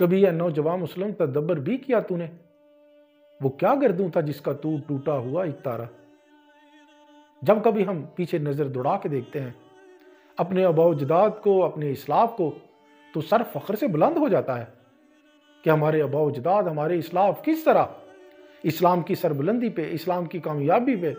کبھی یہ نوجوان مسلم تدبر بھی کیا تو نے؟ وہ کیا گردوں تھا جس کا تو ٹوٹا ہوا ایک تارا۔ جب کبھی ہم پیچھے نظر دوڑا کے دیکھتے ہیں اپنے آباء و اجداد کو، اپنے اسلاف کو، تو سر فخر سے بلند ہو جاتا ہے کہ ہمارے آباء و اجداد، ہمارے اسلاف کس طرح اسلام کی سربلندی پہ، اسلام کی کامیابی پہ،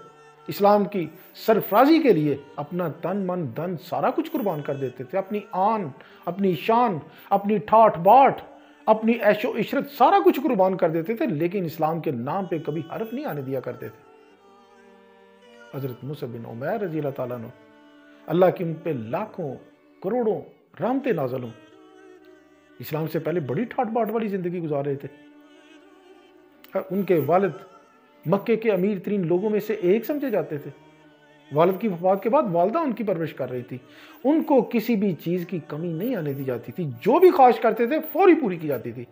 اسلام کی سرفرازی کے لیے اپنا تن من دھن سارا کچھ قربان کر دیتے تھے، اپنی آن، اپنی شان، اپنی ٹھاٹھ باٹھ، اپنی عیش و عشرت سارا کچھ قربان کر دیتے تھے، لیکن اسلام کے نام پہ کبھی حرف نہیں آنے دیا کرتے تھے۔ حضرت مصعب بن عمیر رضی اللہ تعالیٰ عنہ، اللہ کی ان پہ لاکھوں کروڑوں رحمتیں نازل ہوں، اسلام سے پہلے بڑی ٹھاٹ باٹ والی زندگی گزار رہے تھے۔ ان کے والد مکے کے امیر ترین لوگوں میں سے ایک سمجھے جاتے تھے۔ والد کی وفات کے بعد والدہ ان کی پرورش کر رہی تھی، ان کو کسی بھی چیز کی کمی نہیں آنے دی جاتی تھی، جو بھی خواہش کرتے تھے فوری پوری کی جاتی تھی،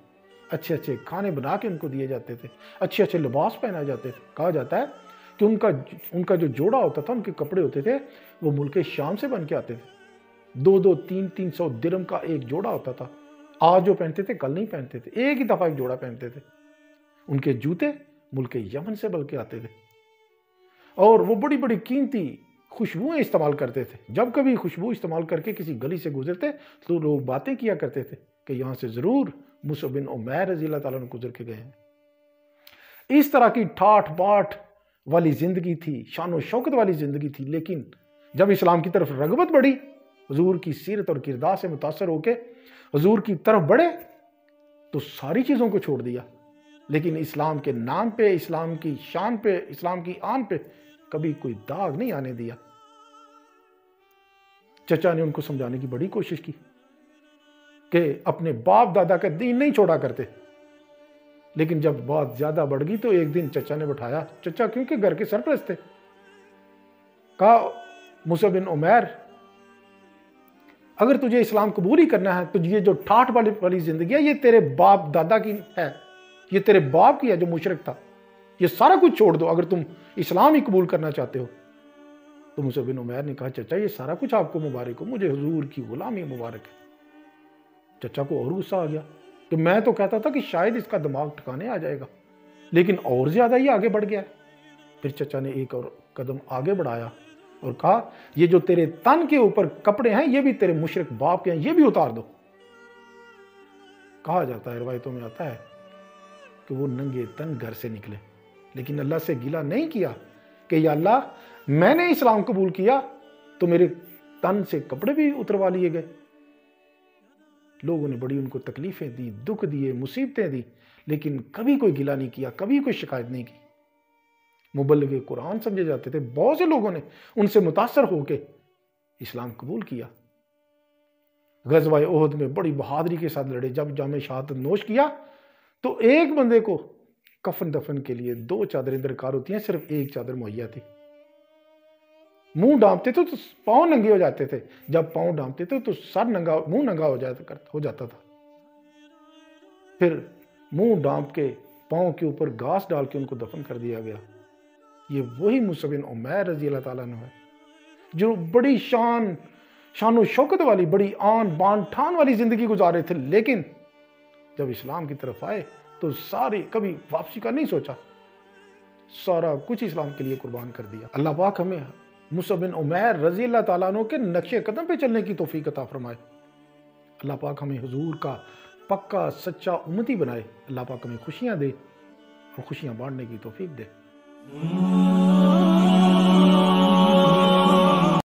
اچھے اچھے کھانے بنا کے ان کو دیے جاتے تھے، اچھے اچھے لباس پہنائے جاتے تھے۔ کہا جاتا ہے کہ ان کا جو جوڑا ہوتا تھا، ان کے کپڑے ہوتے تھے، وہ ملک شام سے بن کے آتے تھے، 200-300 درہم کا ایک جوڑا ہوتا تھا، آج جو پہنتے تھے کل نہیں پہنتے تھے، ایک ہی دفعہ ایک جوڑا پہنتے تھے۔ ان کے جوتے ملک یمن سے بل کے آتے تھے، اور وہ بڑی بڑی قیمتی خوشبوئیں استعمال کرتے تھے۔ جب کبھی خوشبو استعمال کر کے کسی گلی سے گزرتے تو لوگ باتیں کیا کرتے تھے کہ یہاں سے ضرور مصعب بن عمیر رضی اللہ تعالیٰ عنہ گزر کے گئے ہیں۔ اس طرح کی ٹھاٹ باٹ والی زندگی تھی، شان و شوکت والی زندگی تھی، لیکن جب اسلام کی طرف رغبت بڑھی، حضور کی سیرت اور کردار سے متاثر ہو کے حضور کی طرف بڑھے، تو ساری چیزوں کو چھوڑ دیا، لیکن اسلام کے نام پہ، اسلام کی شان پہ، اسلام کی آن پہ کبھی کوئی داغ نہیں آنے دیا۔ چچا نے ان کو سمجھانے کی بڑی کوشش کی کہ اپنے باپ دادا کا دین نہیں چھوڑا کرتے، لیکن جب بات زیادہ بڑھ گئی تو ایک دن چچا نے بٹھایا، چچا کیونکہ گھر کے سرپرست تھے، کہا مصعب بن عمیر، اگر تجھے اسلام قبول ہی کرنا ہے تو یہ جو ٹھاٹ والی زندگی ہے یہ تیرے باپ دادا کی ہے، یہ تیرے باپ کی ہے جو مشرک تھا، یہ سارا کچھ چھوڑ دو اگر تم اسلام ہی قبول کرنا چاہتے ہو۔ تو مصعب بن عمیر نے کہا چچا یہ سارا کچھ آپ کو مبارک ہو، مجھے حضور کی غلامی مبارک ہے۔ چچا کو اور غصہ آ گیا کہ میں تو کہتا تھا کہ شاید اس کا دماغ ٹھکانے آ جائے گا، لیکن اور زیادہ ہی آگے بڑھ گیا ہے۔ پھر چچا نے ایک اور قدم آگے بڑھایا اور کہا یہ جو تیرے تن کے اوپر کپڑے ہیں یہ بھی تیرے مشرک باپ کے ہیں، یہ بھی اتار دو۔ کہا جاتا ہے، روایتوں میں آتا ہے کہ وہ ننگے تن گھر سے نکلے، لیکن اللہ سے گلہ نہیں کیا کہ یا اللہ میں نے اسلام قبول کیا تو میرے تن سے کپڑے بھی اتروا لیے گئے۔ لوگوں نے بڑی ان کو تکلیفیں دی، دکھ دیے، مصیبتیں دی، لیکن کبھی کوئی گلہ نہیں کیا، کبھی کوئی شکایت نہیں کی۔ مبلغ قرآن سمجھے جاتے تھے، بہت سے لوگوں نے ان سے متاثر ہو کے اسلام قبول کیا۔ غزوہ احد میں بڑی بہادری کے ساتھ لڑے، جب جام شہادت نوش کیا تو ایک بندے کو کفن دفن کے لیے 2 چادریں درکار ہوتی ہیں، صرف ایک چادر مہیا تھی۔ منہ ڈانپتے تھے تو پاؤں ننگے ہو جاتے تھے، جب پاؤں ڈانپتے تھے تو سر ننگا، منہ ننگا ہو جاتا تھا۔ پھر منہ ڈانپ کے پاؤں کے اوپر گھاس ڈال کے ان کو دفن کر دیا گیا۔ یہ وہی مصعب بن عمیر رضی اللہ تعالیٰ عنہ ہے جو بڑی شان و شوکت والی، بڑی آن بان ٹھان والی زندگی گزار رہے تھے، لیکن جب اسلام کی طرف آئے تو سارے کبھی واپسی کا نہیں سوچا، سارا کچھ اسلام کے لیے قربان کر دیا۔ اللہ پاک ہمیں مصعب بن عمیر رضی اللہ تعالیٰ عنہ کے نقش قدم پہ چلنے کی توفیق عطا فرمائے۔ اللہ پاک ہمیں حضور کا پکا سچا امتی بنائے۔ اللہ پاک ہمیں خوشیاں دے اور خوشیاں بانٹنے کی توفیق دے۔